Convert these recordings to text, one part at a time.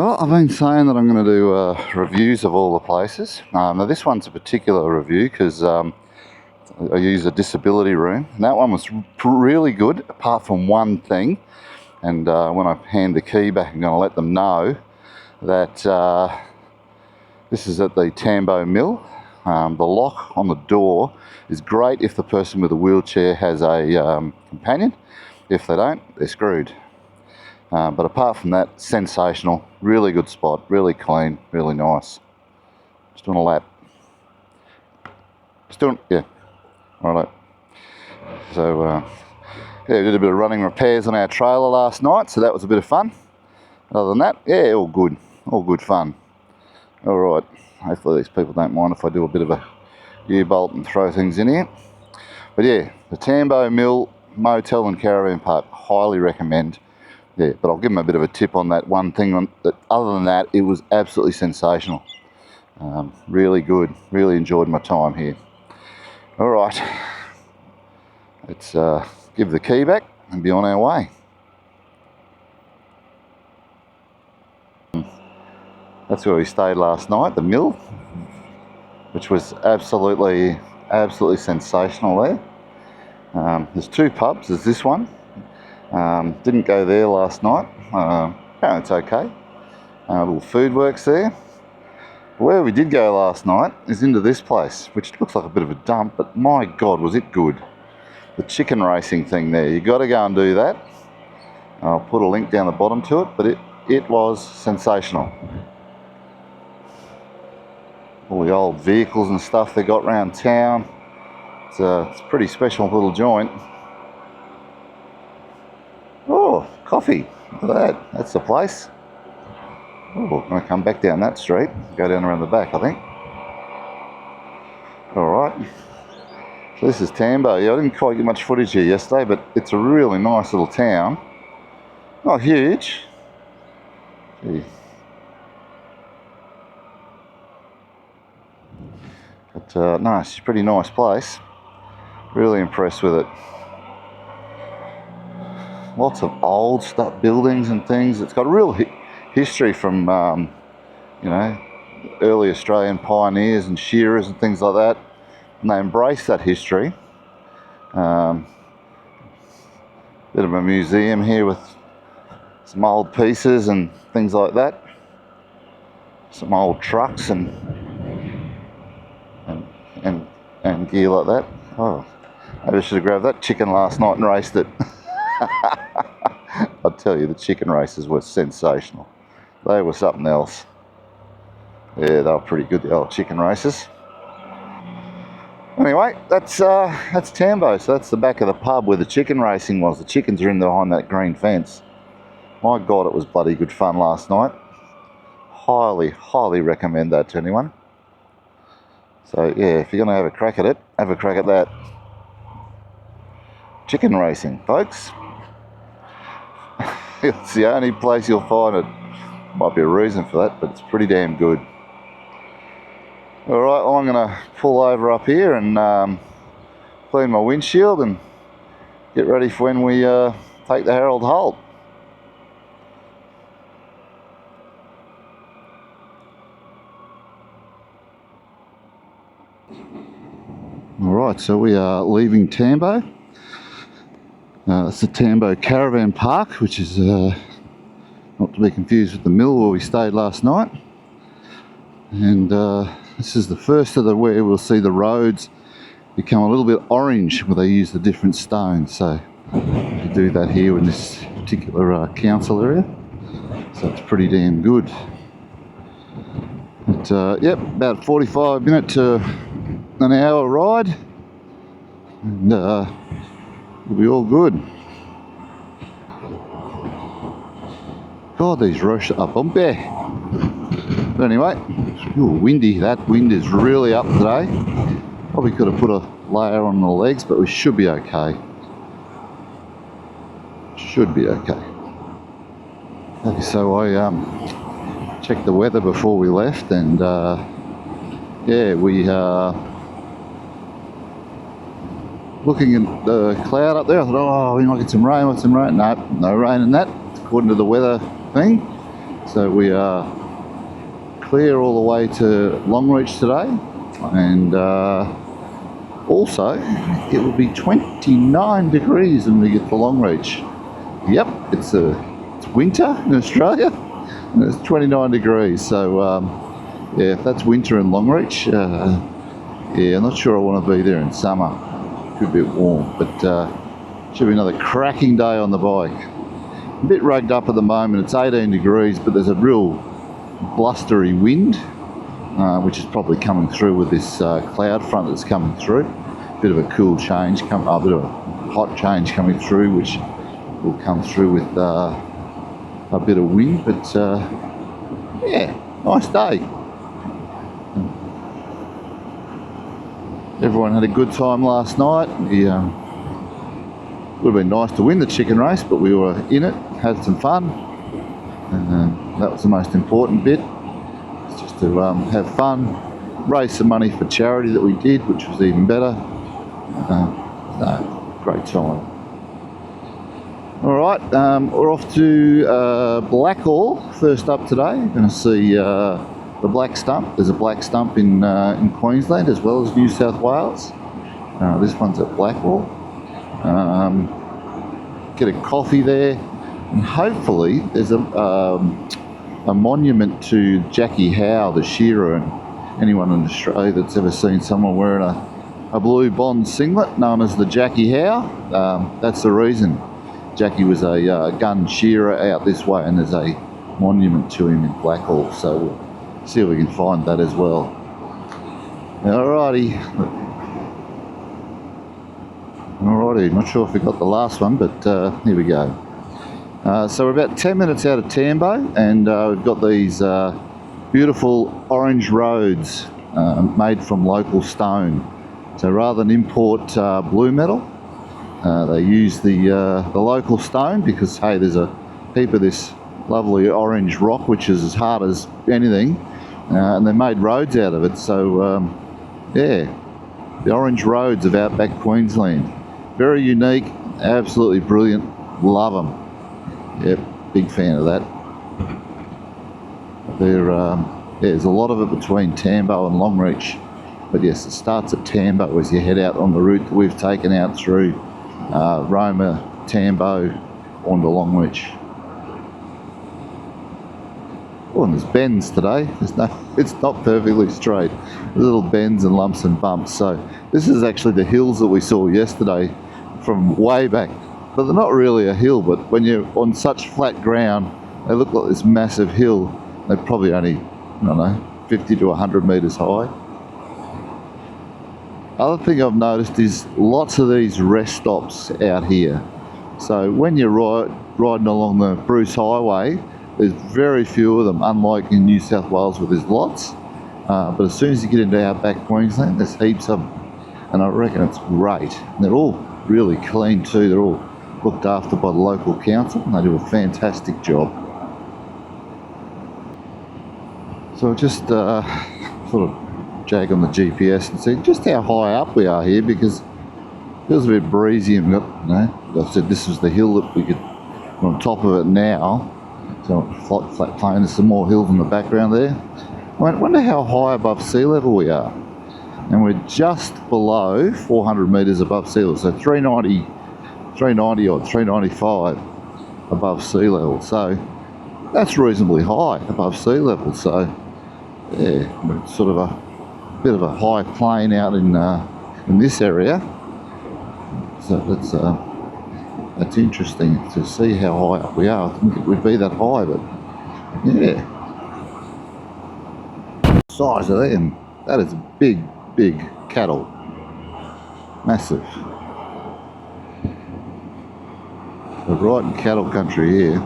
Well, I've been saying that I'm going to do reviews of all the places. Now this one's a particular review because I use a disability room, and that one was really good apart from one thing. And when I hand the key back, I'm going to let them know that this is at the Tambo mill. The lock on the door is great if the person with a wheelchair has a companion. If they don't, they're screwed. But apart from that, sensational, really good spot, really clean, really nice. Just doing a lap. Yeah, right. So, yeah, we did a bit of running repairs on our trailer last night, so that was a bit of fun. Other than that, yeah, all good fun. All right, hopefully these people don't mind if I do a bit of a U-bolt and throw things in here. But yeah, the Tambo Mill Motel and Caravan Park, highly recommend. Yeah, but I'll give them a bit of a tip on that one thing. Other than that, it was absolutely sensational. Really good. Really enjoyed my time here. All right, let's give the key back and be on our way. That's where we stayed last night, the mill, which was absolutely sensational there. There's two pubs. There's this one. Didn't go there last night. Apparently it's okay. Little food works there. Where we did go last night is into this place, which looks like a bit of a dump, but my God, was it good. The chicken racing thing there, you got to go and do that. I'll put a link down the bottom to it, but it was sensational. All the old vehicles and stuff they got around town. It's a pretty special little joint. Oh, coffee. Look at that. That's the place. Oh, I'm going to come back down that street. Go down around the back, I think. Alright. So this is Tambo. Yeah, I didn't quite get much footage here yesterday, but it's a really nice little town. Not huge. Gee. But no, it's a pretty nice place. Really impressed with it. Lots of old stuff, buildings and things. It's got a real history from, you know, early Australian pioneers and shearers and things like that. And they embrace that history. Bit of a museum here with some old pieces and things like that. Some old trucks and gear like that. Oh, maybe I should have grabbed that chicken last night and raced it. I'll tell you, the chicken races were sensational. They were something else. Yeah, they were pretty good, the old chicken races. Anyway, that's Tambo. So that's the back of the pub where the chicken racing was. The chickens are in behind that green fence. My God, it was bloody good fun last night. Highly recommend that to anyone. So yeah, if you're going to have a crack at it, have a crack at that. Chicken racing, folks. It's the only place you'll find it. Might be a reason for that, but it's pretty damn good. Alright, well, I'm going to pull over up here and clean my windshield and get ready for when we take the Harold Holt. Alright, so we are leaving Tambo. It's the Tambo Caravan Park, which is not to be confused with the mill where we stayed last night. And this is the first of the where we'll see the roads become a little bit orange where they use the different stones. So we do that here in this particular council area. So it's pretty damn good. But yep, about 45 minute to an hour ride. And we'll be all good. God, these roads are bumpy. But anyway, ooh, windy. That wind is really up today. Probably could have put a layer on the legs, but we should be okay. Should be okay. Okay, so I checked the weather before we left, and yeah, we looking at the cloud up there. I thought, oh, we might get some rain, No rain in that, according to the weather thing. So we are clear all the way to Longreach today, and also it will be 29 degrees when we get to Longreach. Yep, it's winter in Australia and it's 29 degrees, so yeah, if that's winter in Longreach, yeah, I'm not sure I want to be there in summer. Could be a bit warm, but should be another cracking day on the bike. A bit rugged up at the moment, it's 18 degrees, but there's a real blustery wind, which is probably coming through with this cloud front that's coming through. Bit of a cool change, a bit of a hot change coming through, which will come through with a bit of wind, but yeah, nice day. Everyone had a good time last night. It would have been nice to win the chicken race, but we were in it, had some fun, and that was the most important bit. It's just to have fun, raise some money for charity that we did, which was even better. So, great time. Alright, we're off to Blackall first up today. We're going to see the black stump. There's a black stump in Queensland as well as New South Wales. This one's at Blackall. Get a coffee there, and hopefully there's a monument to Jackie Howe, the shearer, and anyone in Australia that's ever seen someone wearing a blue Bond singlet known as the Jackie Howe. That's the reason. Jackie was a gun shearer out this way, and there's a monument to him in Blackall, so we'll see if we can find that as well. Alrighty, not sure if we got the last one, but here we go. So we're about 10 minutes out of Tambo, and we've got these beautiful orange roads made from local stone. So rather than import blue metal, they use the local stone, because hey, there's a heap of this lovely orange rock which is as hard as anything, and they made roads out of it. So yeah, the orange roads of Outback Queensland, very unique, absolutely brilliant, love them. Yep, big fan of that. There's a lot of it between Tambo and Longreach, but yes, it starts at Tambo as you head out on the route that we've taken out through Roma, Tambo, onto Longreach. Oh, and there's bends today. It's not perfectly straight. There's little bends and lumps and bumps. So this is actually the hills that we saw yesterday from way back. But they're not really a hill, but when you're on such flat ground, they look like this massive hill. They're probably only, I don't know, 50 to 100 metres high. Other thing I've noticed is lots of these rest stops out here. So when you're riding along the Bruce Highway, there's very few of them, unlike in New South Wales where there's lots. But as soon as you get into Outback Queensland, there's heaps of them. And I reckon it's great. And they're all really clean too. They're all looked after by the local council, and they do a fantastic job. So I'll just sort of jag on the GPS and see just how high up we are here, because it feels a bit breezy, and we've got, you know, I said this was the hill that we could, we're on top of it now, so flat plain, there's some more hills in the background there. I wonder how high above sea level we are, and we're just below 400 metres above sea level, so 390 or 395 above sea level, so that's reasonably high above sea level. So yeah, we're sort of a bit of a high plain out in this area, so that's interesting to see how high up we are. I didn't think it would be that high, but yeah, the size of them, that is big cattle, massive. We're right in cattle country here.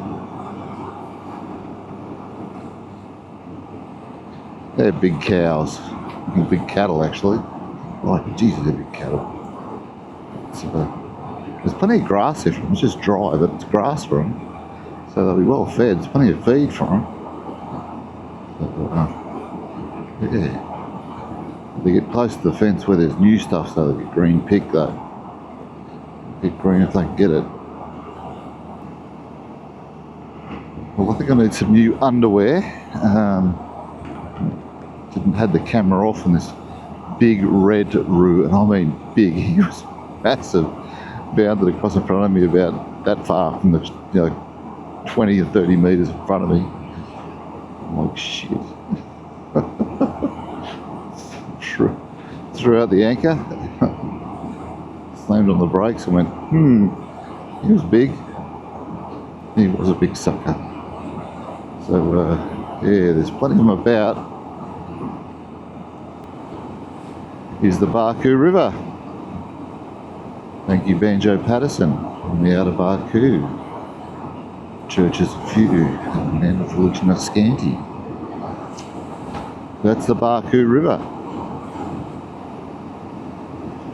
They're big cows. Big cattle, actually. Oh, Jesus, they're big cattle. There's plenty of grass here for them. It's just dry, but it's grass for them. So they'll be well fed. There's plenty of feed for them. But, yeah. They get close to the fence where there's new stuff, so they get green pick, though. Pick green if they can get it. A Well, I think I need some new underwear. Had the camera off, and this big red roo, and I mean big, he was massive, bounded across in front of me about that far from the, 20 or 30 metres in front of me. I'm like, shit. Threw out the anchor, slammed on the brakes and went, he was big. He was a big sucker. So, yeah, there's plenty of them about. Here's the Barcoo River. Thank you, Banjo Patterson, on the outer Barcoo. Churches few, and a village not scanty. That's the Barcoo River.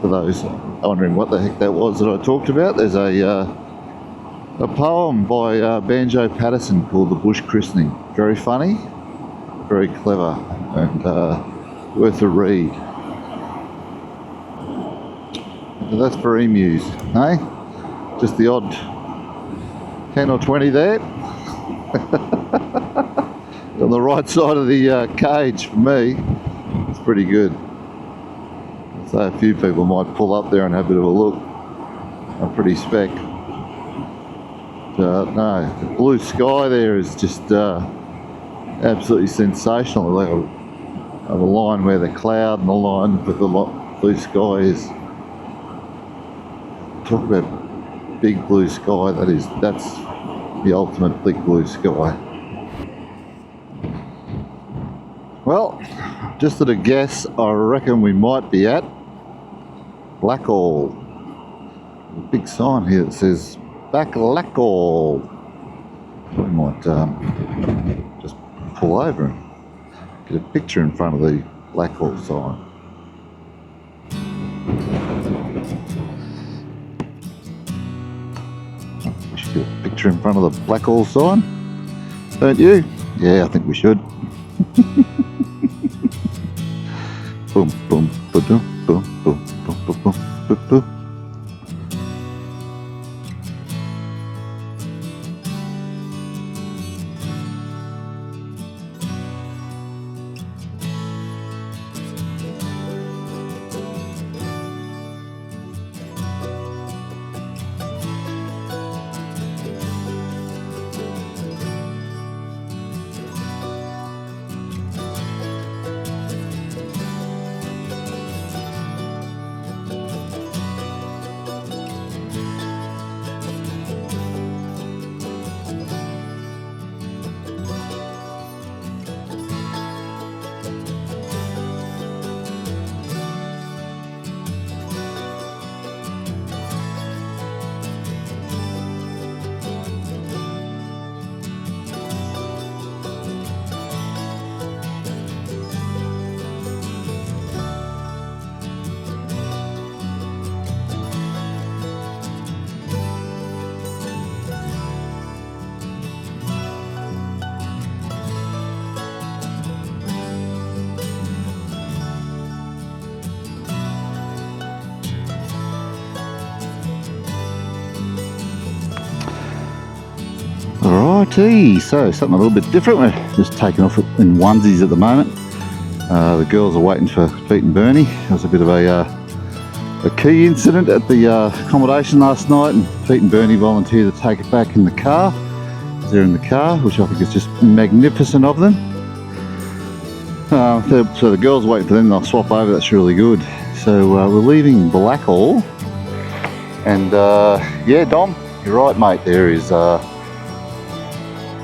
For those wondering what the heck that was that I talked about, there's a poem by Banjo Patterson called The Bush Christening. Very funny, very clever, and worth a read. So that's for emus, eh? Just the odd 10 or 20 there. On the right side of the cage for me. It's pretty good. So a few people might pull up there and have a bit of a look. I'm pretty spec. No, the blue sky there is just absolutely sensational. Like a line where the cloud and the line with the blue sky is. Talk about big blue sky. That's the ultimate big blue sky. Well, just at a guess, I reckon we might be at Blackall. A big sign here that says Blackall. We might just pull over and get a picture in front of the Blackall sign. We should get a picture in front of the Blackall sign, don't you? Yeah, I think we should. Boom, boom, boom, boom, boom, boom, boom, boom, boom, boom. Alrighty, so something a little bit different. We're just taking off in onesies at the moment. The girls are waiting for Pete and Bernie. There was a bit of a key incident at the accommodation last night, and Pete and Bernie volunteered to take it back in the car. They're in the car, which I think is just magnificent of them. So the girls are waiting for them, they'll swap over, that's really good. So we're leaving Blackall, and yeah, Dom, you're right, mate, there is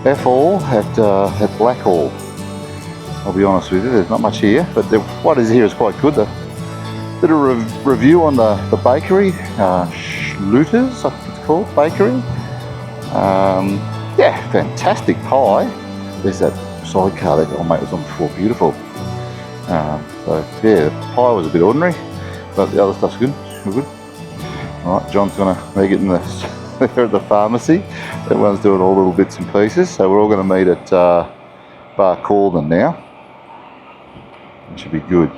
F-all at Blackall. I'll be honest with you, there's not much here, but what is here is quite good. A bit of review on the bakery, Schluter's, I think it's called, bakery. Yeah, fantastic pie. There's that sidecar that old mate was on before, beautiful. So yeah, the pie was a bit ordinary, but the other stuff's good, all good. Alright, John's gonna make it in the there at the pharmacy. Everyone's doing all little bits and pieces, so we're all going to meet at Barcaldine now. It should be good.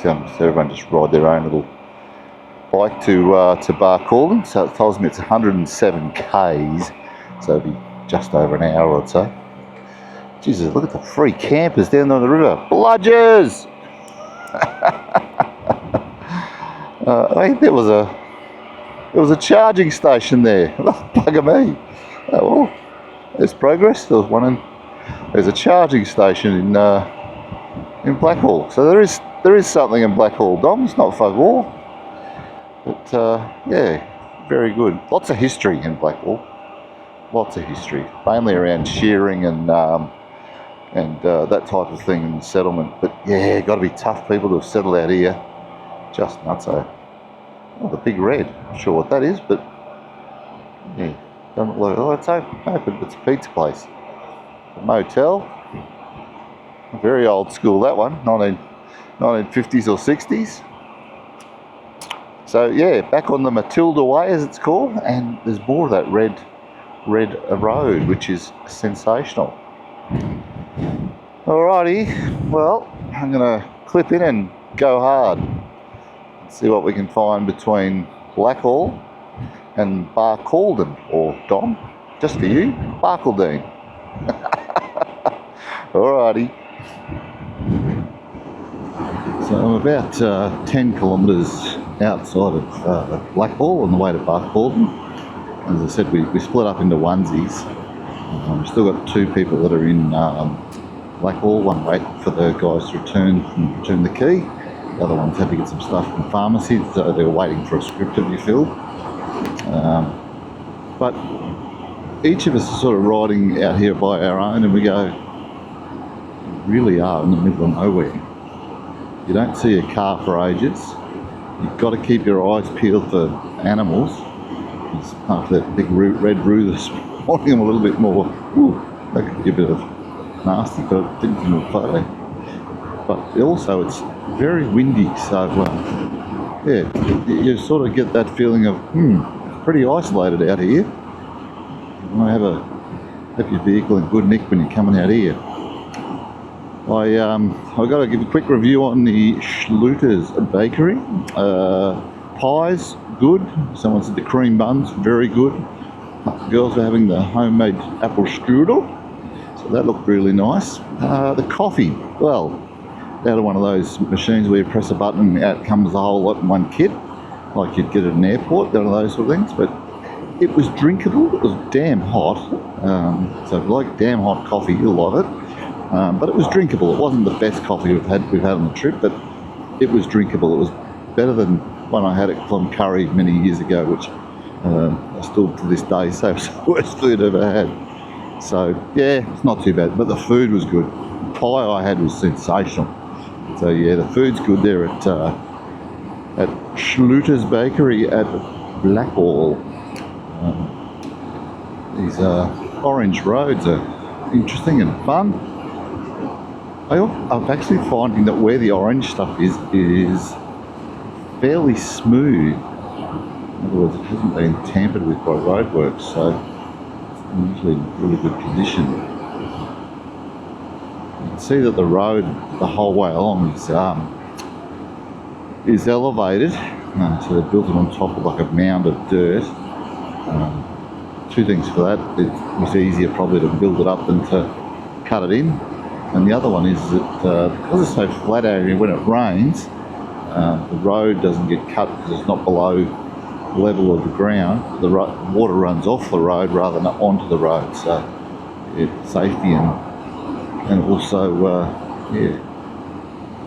So everyone just ride their own little bike to Barcaldine. So it tells me it's 107 k's, so it'll be just over an hour or so. Jesus, look at the free campers down on the river. Bludgers! I think there was a charging station there. Bugger me. Oh, well, there's progress. There's a charging station in Blackall. So there is something in Blackall, Dom. It's not fuck all. But yeah, very good. Lots of history in Blackall. Lots of history, mainly around shearing and that type of thing in the settlement. But yeah, got to be tough people to have settled out here. Just nutso. Oh, the Big Red. Not sure what that is, but yeah, doesn't look. Oh, it's open. It's a pizza place. A motel. Very old school, that one. 1950s or 60s. So yeah, back on the Matilda Way, as it's called, and there's more of that red road, which is sensational. Alrighty, well, I'm gonna clip in and go hard. See what we can find between Blackall and Barcaldine, or Dom, just for you, Barcldine. Alrighty. So I'm about 10 kilometres outside of Blackall on the way to Barcaldine. As I said, we split up into onesies. We've still got 2 people that are in Blackall, one waiting for the guys to return the key. The other one's had to get some stuff from pharmacy, so they're waiting for a script to be filled. But each of us is sort of riding out here by our own, and we go, we really are in the middle of nowhere. You don't see a car for ages. You've got to keep your eyes peeled for animals. After that big red roo this morning, I'm a little bit more, that could be a bit of nasty, but I didn't give a photo. But also it's very windy, so yeah, you sort of get that feeling of, it's pretty isolated out here. You want to have your vehicle in good nick when you're coming out here. I've got to give a quick review on the Schluter's Bakery. Pies, good. Someone said the cream buns, very good. The girls were having the homemade apple strudel, so that looked really nice. The coffee, well, out of one of those machines where you press a button and out comes the whole lot in one kit, like you'd get at an airport, one of those sort of things, but it was drinkable. It was damn hot, so if you like damn hot coffee, you'll love it. But it was drinkable. It wasn't the best coffee we've had on the trip, but it was drinkable. It was better than when I had it from Curry many years ago, which I still to this day say was the worst food I ever had. So yeah, it's not too bad, but the food was good. The pie I had was sensational. So yeah, the food's good there at Schluter's Bakery at Blackall. These orange roads are interesting and fun. I'm actually finding that where the orange stuff is fairly smooth. In other words, it hasn't been tampered with by roadworks, so it's usually in really good condition. You can see that the road the whole way along is elevated, so they built it on top of like a mound of dirt. 2 things for that: it was easier probably to build it up than to cut it in. And the other one is that because it's so flat area, when it rains, the road doesn't get cut because it's not below the level of the ground. The water runs off the road rather than onto the road, so it's safety and also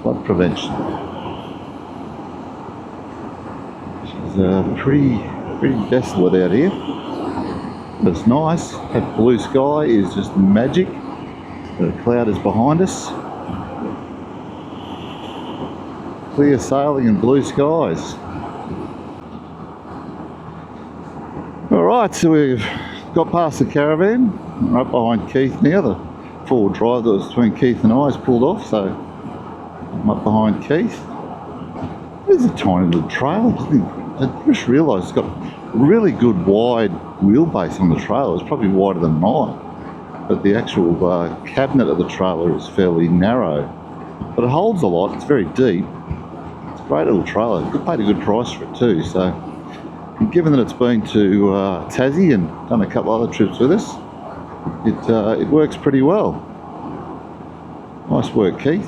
flood prevention. It's pretty desolate out here, but it's nice. That blue sky is just magic. The cloud is behind us. Clear sailing and blue skies. Alright, so we've got past the caravan. We're up behind Keith now. The 4-wheel drive that was between Keith and I is pulled off, so I'm up behind Keith. There's a tiny little trailer. I just realised it's got really good wide wheelbase on the trailer. It's probably wider than mine. But the actual cabinet of the trailer is fairly narrow, but it holds a lot. It's very deep. It's a great little trailer. We paid a good price for it too. So, given that it's been to Tassie and done a couple other trips with us, it works pretty well. Nice work, Keith.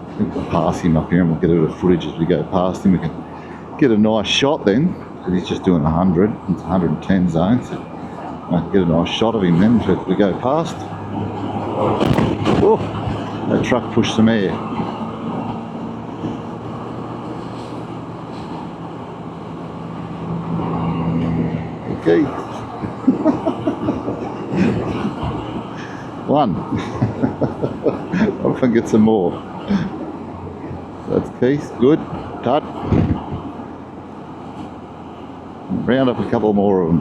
I think we'll pass him up here and we'll get a bit of footage as we go past him. We can get a nice shot then, because he's just doing 100. It's 110 zone, so I can get a nice shot of him then as we go past. Oh, that truck pushed some air. Okay. One. I'll try and get some more. That's Keith. Good. Tut. Round up a couple more of them.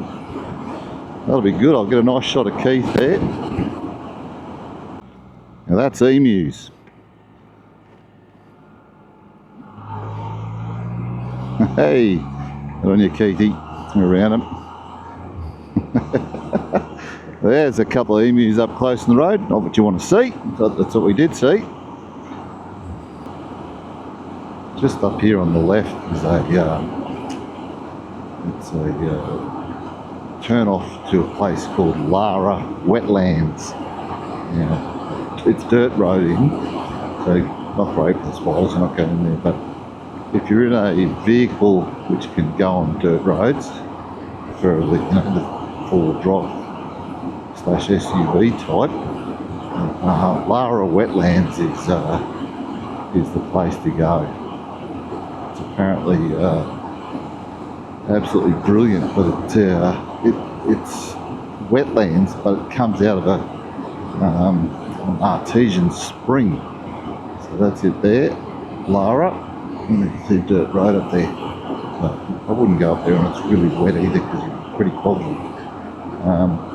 That'll be good. I'll get a nice shot of Keith there. Now that's emus. Hey, good on you, Keithy. Around them. There's a couple of emus up close in the road. Not what you want to see, but that's what we did see. Just up here on the left is a turn off to a place called Lara Wetlands. Now, it's dirt roading, so not great for the spiders, you're not going there, but if you're in a vehicle which can go on dirt roads for the four-wheel drive / SUV type, Lara Wetlands is the place to go. It's apparently absolutely brilliant, but it's wetlands, but it comes out of an artesian spring. So that's it there, Lara. And you can see dirt road up there. But I wouldn't go up there when it's really wet either, because it's pretty foggy.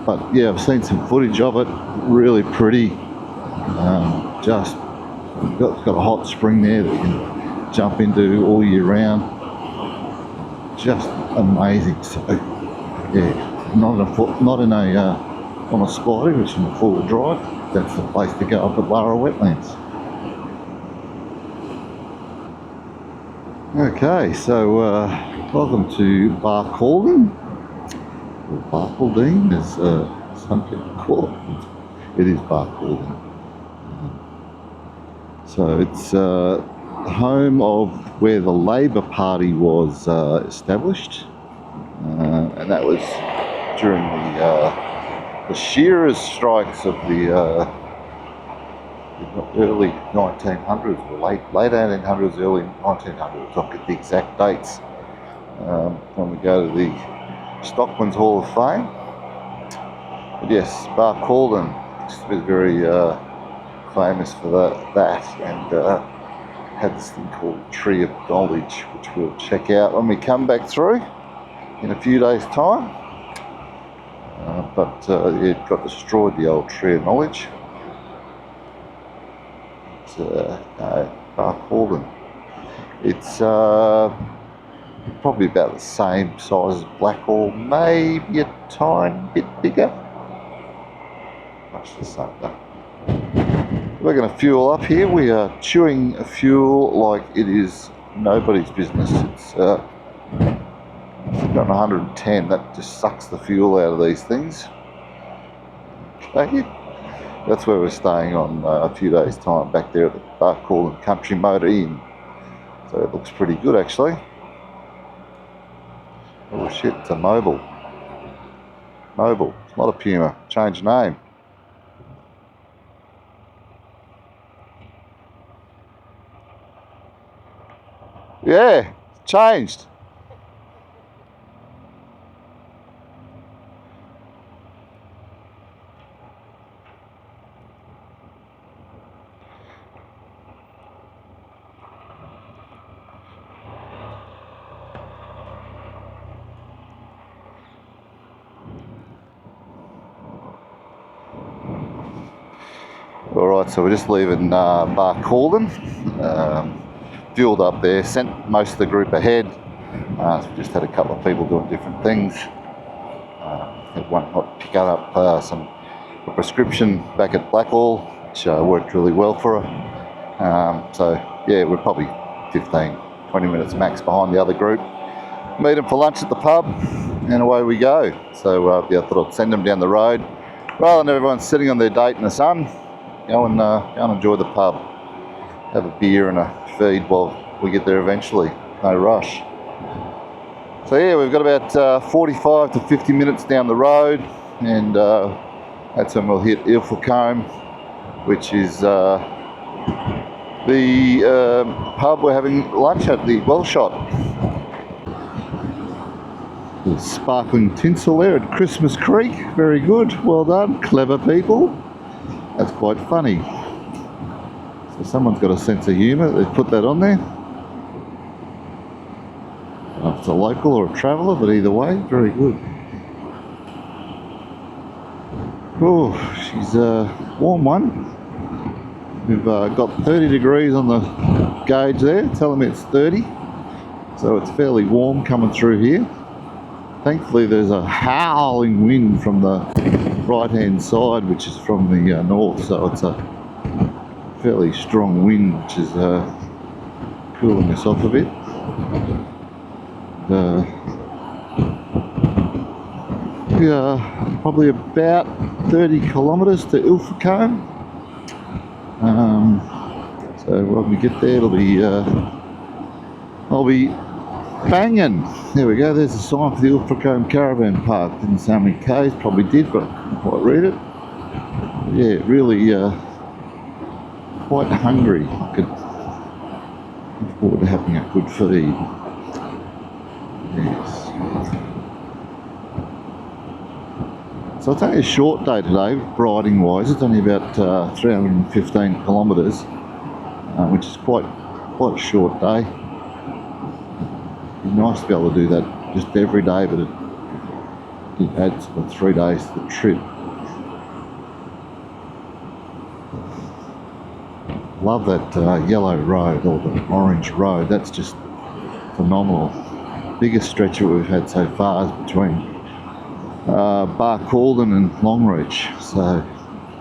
But yeah, I've seen some footage of it. Really pretty. It's got a hot spring there that you can jump into all year round. Just amazing. So yeah, on a Spyder, which is in a four-wheel drive. That's the place to go up at Lara Wetlands. Okay, so welcome to Barcaldine, or Barcldine, as some people call it. It is Barcaldine. So it's home of where the Labor Party was established, and that was during the shearers' strikes of the early 1900s, or late 1800s, early 1900s. I'll get the exact dates when we go to the Stockman's Hall of Fame. But yes, Barcaldine was very famous for that, and had this thing called Tree of Knowledge, which we'll check out when we come back through in a few days' time. But it got destroyed, the old Tree of Knowledge. Barcaldine. It's probably about the same size as Blackall, maybe a tiny bit bigger. Much the same though. We're going to fuel up here. We are chewing fuel like it is nobody's business. It's got 110. That just sucks the fuel out of these things. Okay. That's where we're staying on a few days' time, back there at the Barcaldine Country Motor Inn. So it looks pretty good actually. Oh shit, it's a Mobil. Mobil, it's not a Puma, changed name. Yeah, changed. Alright, so we're just leaving Barcaldine. Fueled up there, sent most of the group ahead. So we just had a couple of people doing different things. Had one pick up a prescription back at Blackall, which worked really well for her. So yeah, we're probably 15-20 minutes max behind the other group. Meet them for lunch at the pub. and away we go. So yeah, I thought I'd send them down the road rather than everyone sitting on their date in the sun. Go and enjoy the pub, have a beer and a feed while we get there eventually. No rush. So yeah, we've got about 45 to 50 minutes down the road, and that's when we'll hit Ilfracombe, which is the pub we're having lunch at, the Well Shot. The sparkling tinsel there at Christmas Creek, very good, well done, clever people. That's quite funny. So someone's got a sense of humour, they've put that on there. I don't know if it's a local or a traveller, but either way, very good. Oh, she's a warm one. We've got 30 degrees on the gauge there, telling me it's 30. So it's fairly warm coming through here. Thankfully there's a howling wind from the right hand side, which is from the north, so it's a fairly strong wind, which is cooling us off a bit. Yeah, probably about 30 kilometres to Ilfracombe. So when we get there, I'll be banging. There we go, there's a sign for the Ilfracombe Caravan Park. Didn't say how many Ks, probably did, but I couldn't quite read it. Yeah, really quite hungry. I could look forward to having a good feed. Yes. So it's only a short day today, riding wise. It's only about 315 kilometres, which is quite a short day. It'd be nice to be able to do that just every day, but it adds sort of 3 days to the trip. Love that yellow road, or the orange road. That's just phenomenal. Biggest stretch that we've had so far is between Barcldine and Longreach, so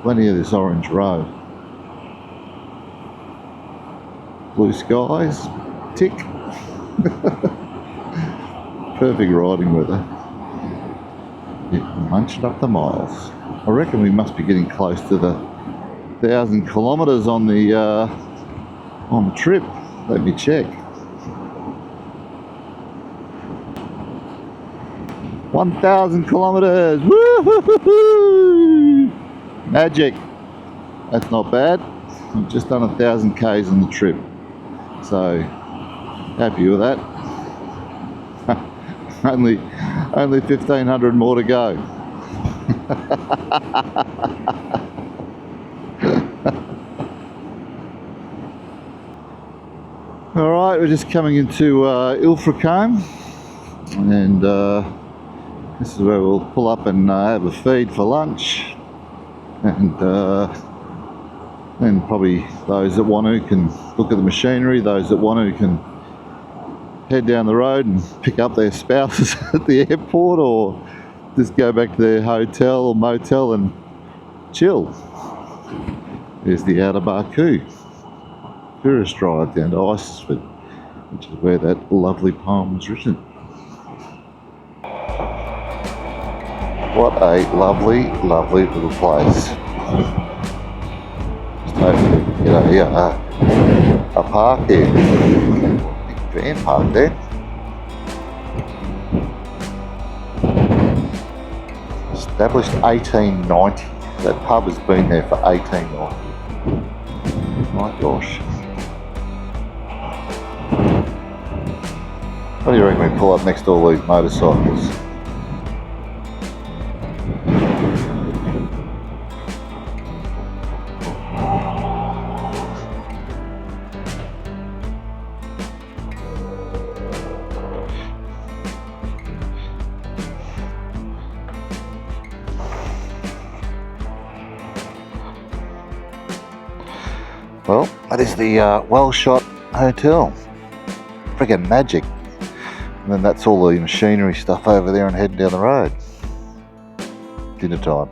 plenty of this orange road. Blue skies, tick. Perfect riding weather. Yeah, munched up the miles. I reckon we must be getting close to the 1,000 kilometres on the trip. Let me check. 1,000 kilometres. Woo-hoo-hoo-hoo! Magic. That's not bad. I've just done 1,000 Ks on the trip, so happy with that. only 1,500 more to go. All right, we're just coming into Ilfracombe, and this is where we'll pull up and have a feed for lunch, and then probably those that want to can look at the machinery, those that want to can head down the road and pick up their spouses at the airport, or just go back to their hotel or motel and chill. There's the outer Barcoo. Tourist drive down to Iceland, which is where that lovely poem was written. What a lovely, lovely little place. Just hoping to get a park here. Big van park there. Established 1890. That pub has been there for 1890. My gosh. What do you reckon we pull up next to all these motorcycles? Well, that is the Well Shot Hotel. Friggin' magic. And then that's all the machinery stuff over there and heading down the road. Dinner time.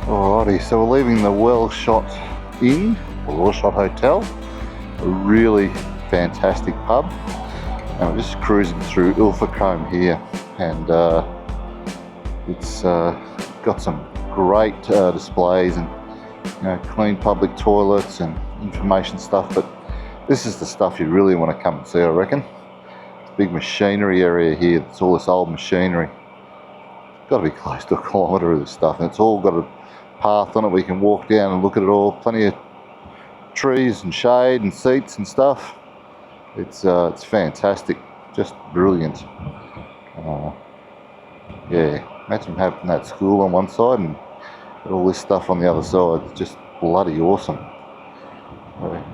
Alrighty, so we're leaving the Well-Shot Inn, or Well-Shot Hotel, a really fantastic pub, and we're just cruising through Ilfracombe here, and it's got some great displays and clean public toilets and information stuff, but this is the stuff you really want to come and see, I reckon. It's a big machinery area here. It's all this old machinery. It's got to be close to 1 kilometre of this stuff, and it's all got a path on it. We can walk down and look at it all. Plenty of trees and shade and seats and stuff. It's fantastic, just brilliant. Yeah, imagine having that school on one side and all this stuff on the other side. It's just bloody awesome.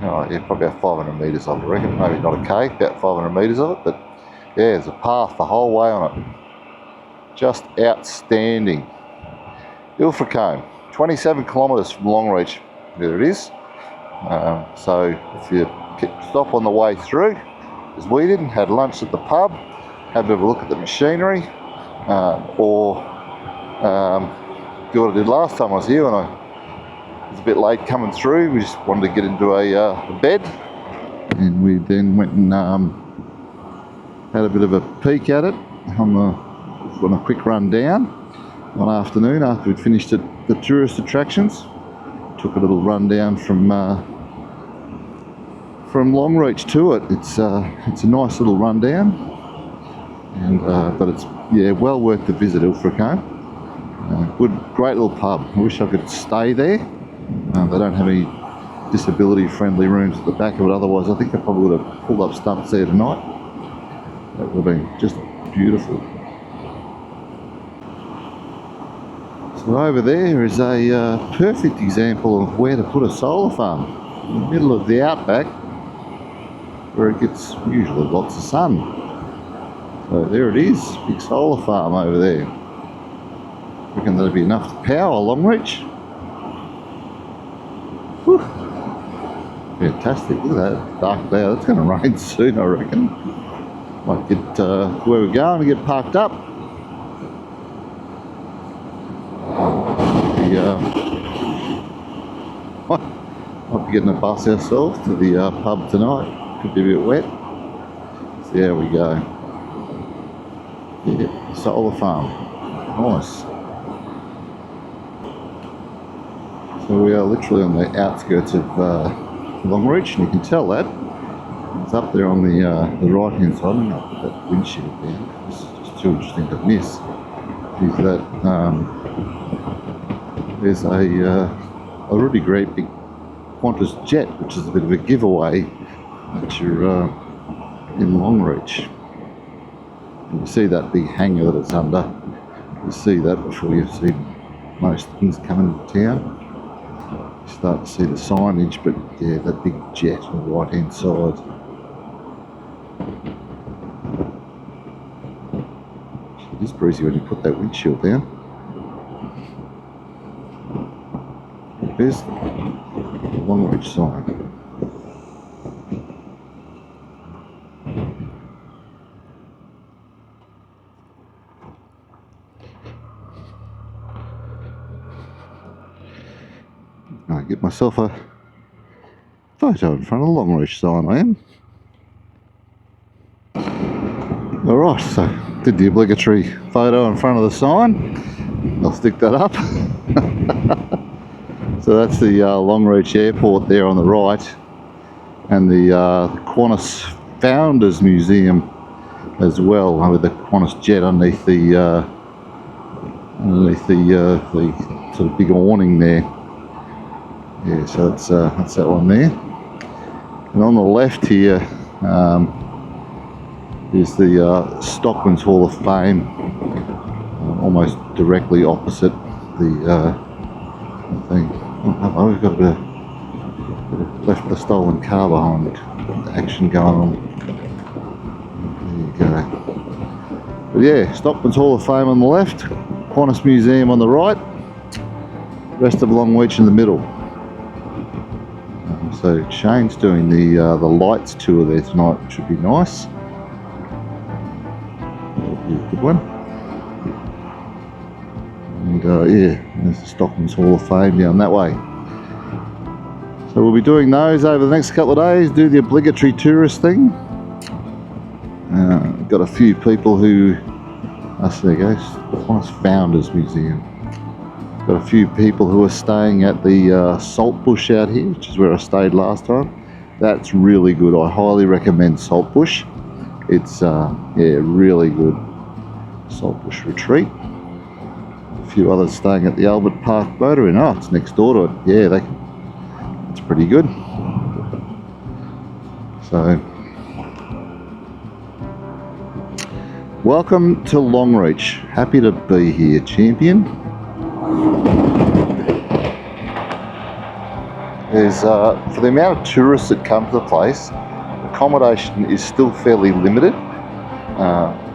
Yeah, probably about 500 metres of it, I reckon. Maybe not a K, about 500 metres of it, but yeah, there's a path the whole way on it. Just outstanding. Ilfracombe, 27 kilometres from Longreach. There it is. So if you stop on the way through, as we did, and had lunch at the pub, have a bit of a look at the machinery, or do what I did last time I was here when I was a bit late coming through. We just wanted to get into a bed, and we then went and had a bit of a peek at it on a quick run down one afternoon after we'd finished at the tourist attractions. Took a little run down from Longreach to it. It's a nice little run down, and but it's well worth the visit. Ilfracombe, great little pub. I wish I could stay there. They don't have any disability friendly rooms at the back of it, otherwise I think I probably would have pulled up stumps there tonight. That would have been just beautiful. So over there is a perfect example of where to put a solar farm, in the middle of the Outback, where it gets usually lots of sun. So there it is, big solar farm over there. Reckon that'll be enough to power Longreach. Whew. Fantastic, look at that, dark cloud. It's going to rain soon, I reckon. Might get where we're going and get parked up. Might be getting a bus ourselves to the pub tonight. Could be a bit wet. So there we go. Yeah, solar farm. Nice. So we are literally on the outskirts of Longreach, and you can tell that. It's up there on the right hand side. I'm going to put that windshield down. This is just too interesting to miss. Is that there's a really great big Qantas jet, which is a bit of a giveaway that you're in Longreach. And you see that big hangar that it's under. You see that before you see most things coming into town. You start to see the signage, but yeah, that big jet on the right hand side. It is breezy when you put that windshield down. There's the Longreach sign. I get myself a photo in front of the Longreach sign, I am. Alright, so did the obligatory photo in front of the sign. I'll stick that up. So that's the Longreach Airport there on the right, and the Qantas Founders Museum as well, with the Qantas jet underneath the sort of big awning there. Yeah, so that's that one there. And on the left here is the Stockman's Hall of Fame, almost directly opposite the thing. Oh, we've got a bit of left the stolen car behind, action going on. There you go. But yeah, Stockman's Hall of Fame on the left, Qantas Museum on the right, rest of Longreach in the middle. So Shane's doing the lights tour there tonight, which should be nice. That'll be a good one. And yeah, there's the Stockman's Hall of Fame down that way. So we'll be doing those over the next couple of days, do the obligatory tourist thing. Got a few people who, there you go, Qantas Founders Museum. Got a few people who are staying at the Saltbush out here, which is where I stayed last time. That's really good. I highly recommend Saltbush. It's yeah, really good. Saltbush Retreat. A few others staying at the Albert Park Motor Inn. Oh, it's next door to it. Yeah, it's pretty good. So, welcome to Longreach. Happy to be here, champion. There's for the amount of tourists that come to the place, accommodation is still fairly limited,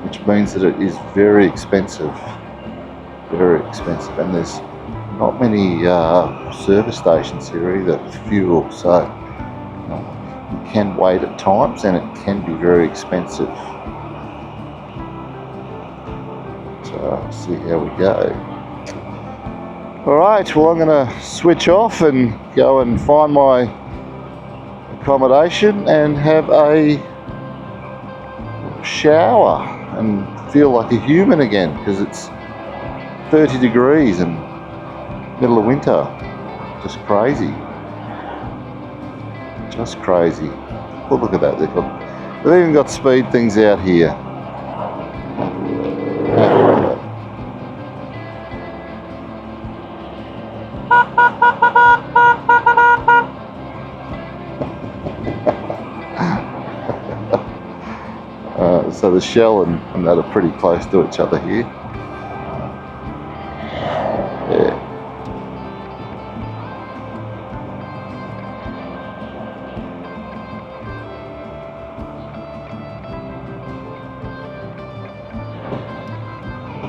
which means that it is very expensive. Very expensive, and there's not many service stations here either with fuel, so you can wait at times and it can be very expensive. So let's see how we go. Alright, well I'm going to switch off and go and find my accommodation and have a shower and feel like a human again, because it's 30 degrees and middle of winter. Just crazy. Just crazy. Oh, look at that. They've even got speed things out here. So the Shell and that are pretty close to each other here. Yeah.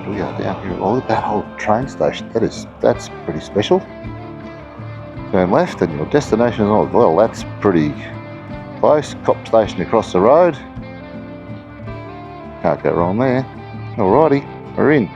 We are down here. Oh, look at that whole train station. That's pretty special. Turn left and your destination is on. Well, that's pretty close. Cop station across the road. Can't go wrong there. Alrighty, we're in.